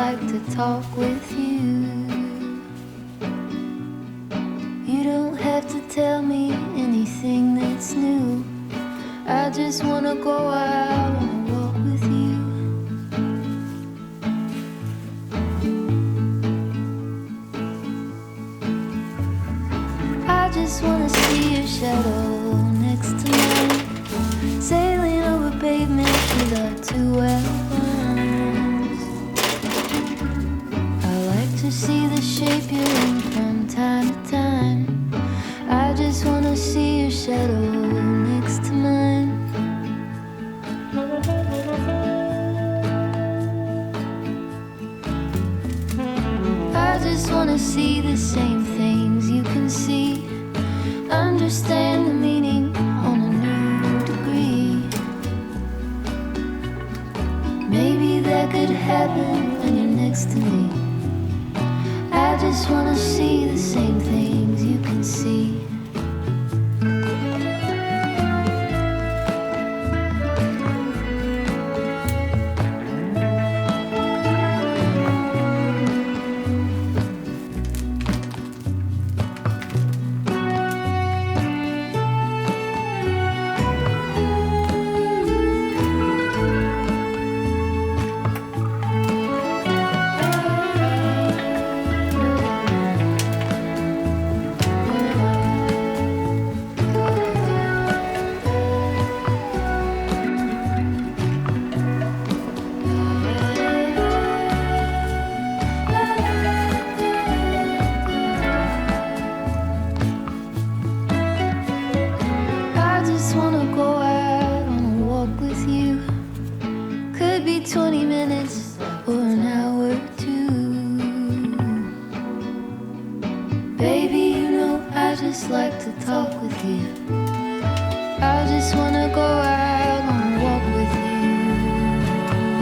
like to talk with you. You don't have to tell me anything that's new. I just wanna go out on a walk with you. I just wanna see your shadow next to mine, sailing over pavement with our two arms. I like to see the shape you're in from time to time. I just wanna see your shadow next to mine. I just wanna see the same things you can see, understand the meaning on a new degree. Maybe that could happen when you're next to me. I just wanna see the same things you can see. I just wanna go out on a walk with you. Could be 20 minutes or an hour or two. Baby, you know I just like to talk with you. I just wanna go out on a walk with you.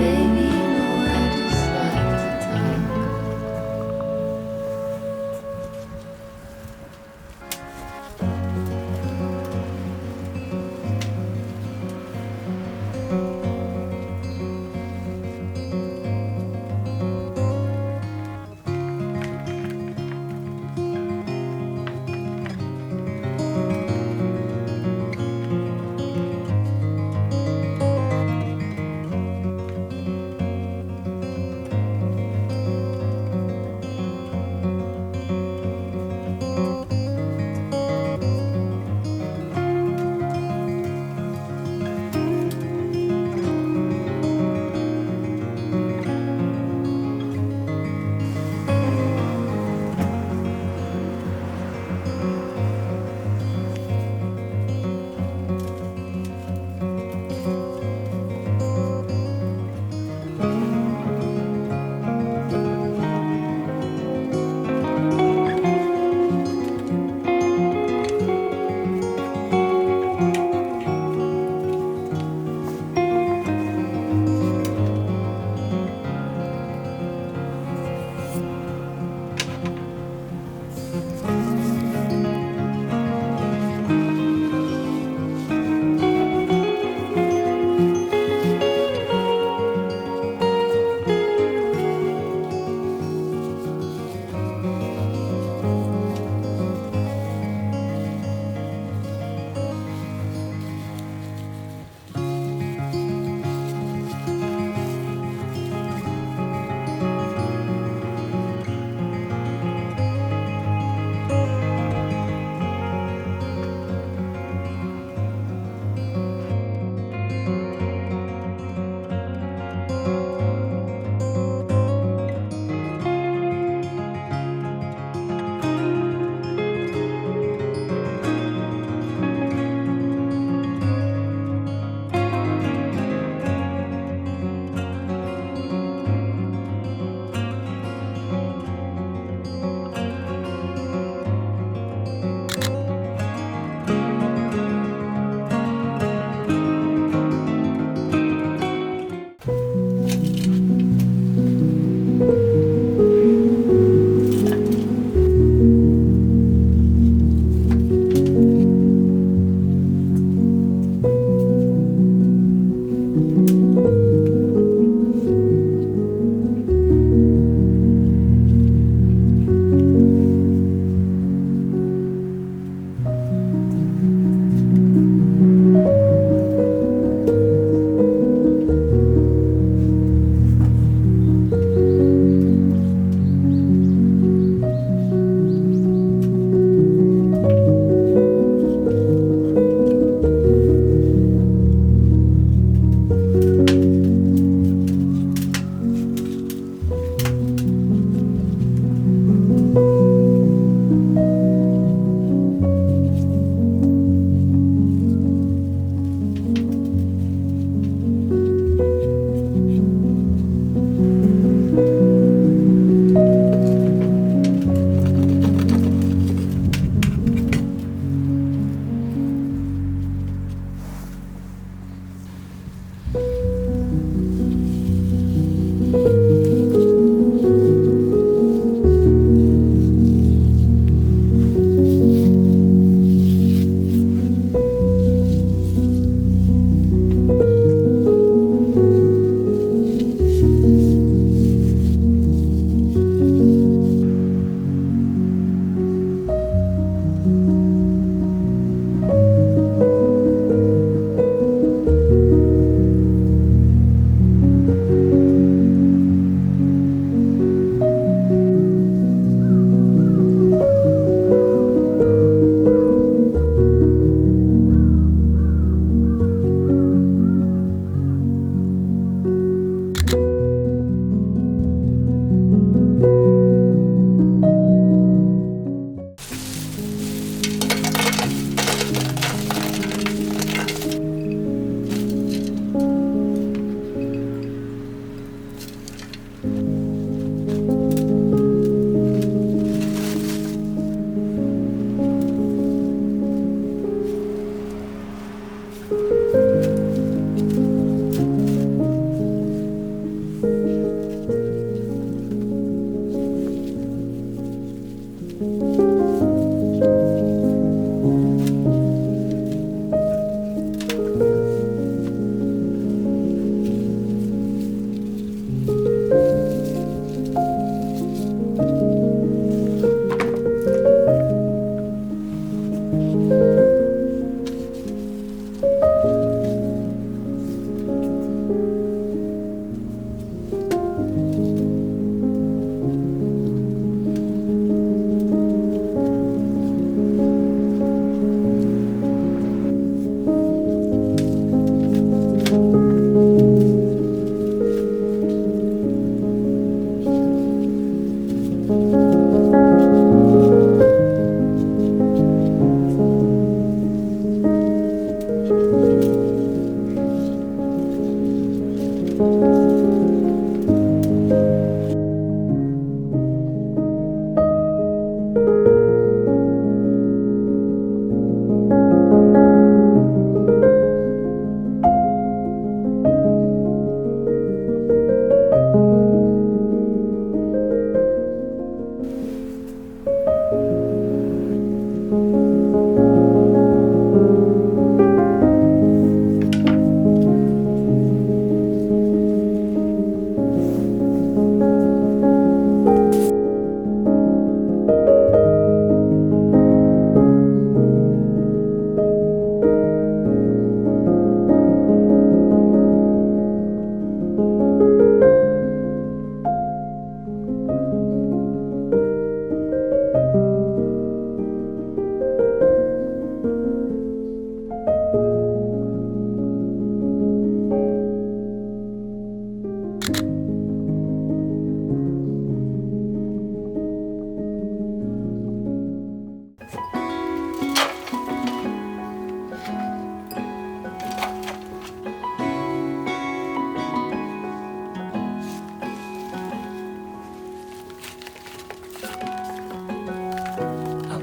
Baby, you know I just like to talk.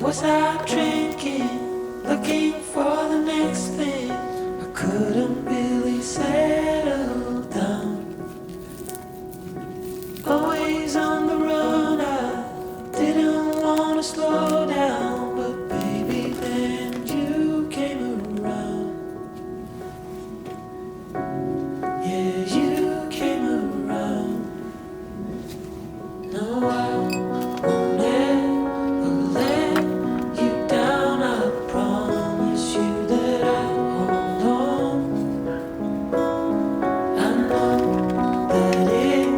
Was I drinking, looking for the next thing? I couldn't really settle down. Always on the run, I didn't want to slow down. But baby, then you came around. Yeah, you came around. No, I won't ever let you down. I promise you that I'll hold on. I know that it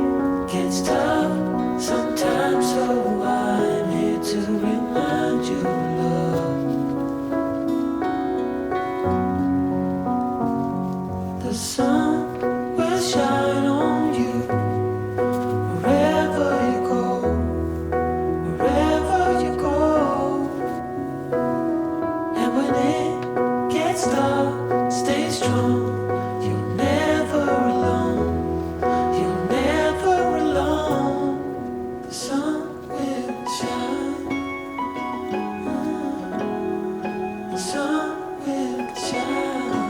gets tough sometimes, so I'm here to remind you, love. The sun will shine on you wherever you go, wherever you go. And when it gets dark, stay strong. You're never alone. You're never alone. The sun will shine. The sun will shine.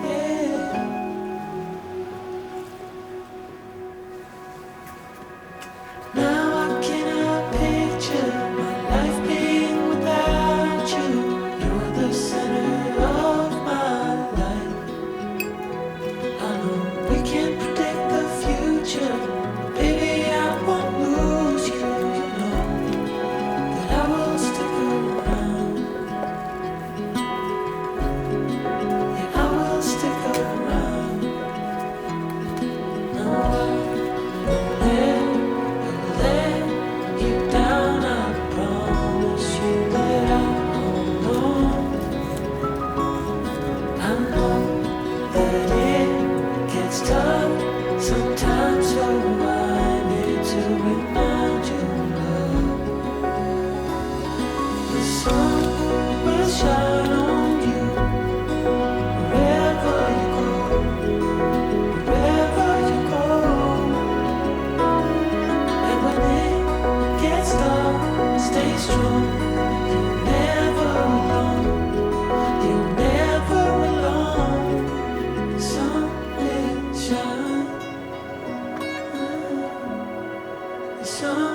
Yeah. Now I cannot picture my life being without you. You're the center of my life. I know we can't predict the future. Baby, I won't lose you. You know that I will stick around. Yeah, I will stick around. No, I won't let you down. I promise you that I'll hold on. I know that it gets tough sometimes, so I'm here to remind you, love. The sun will shine on you wherever you go, wherever you go. And when it gets dark, stay strong. You're never alone. You're never alone. The sun will shine. The sun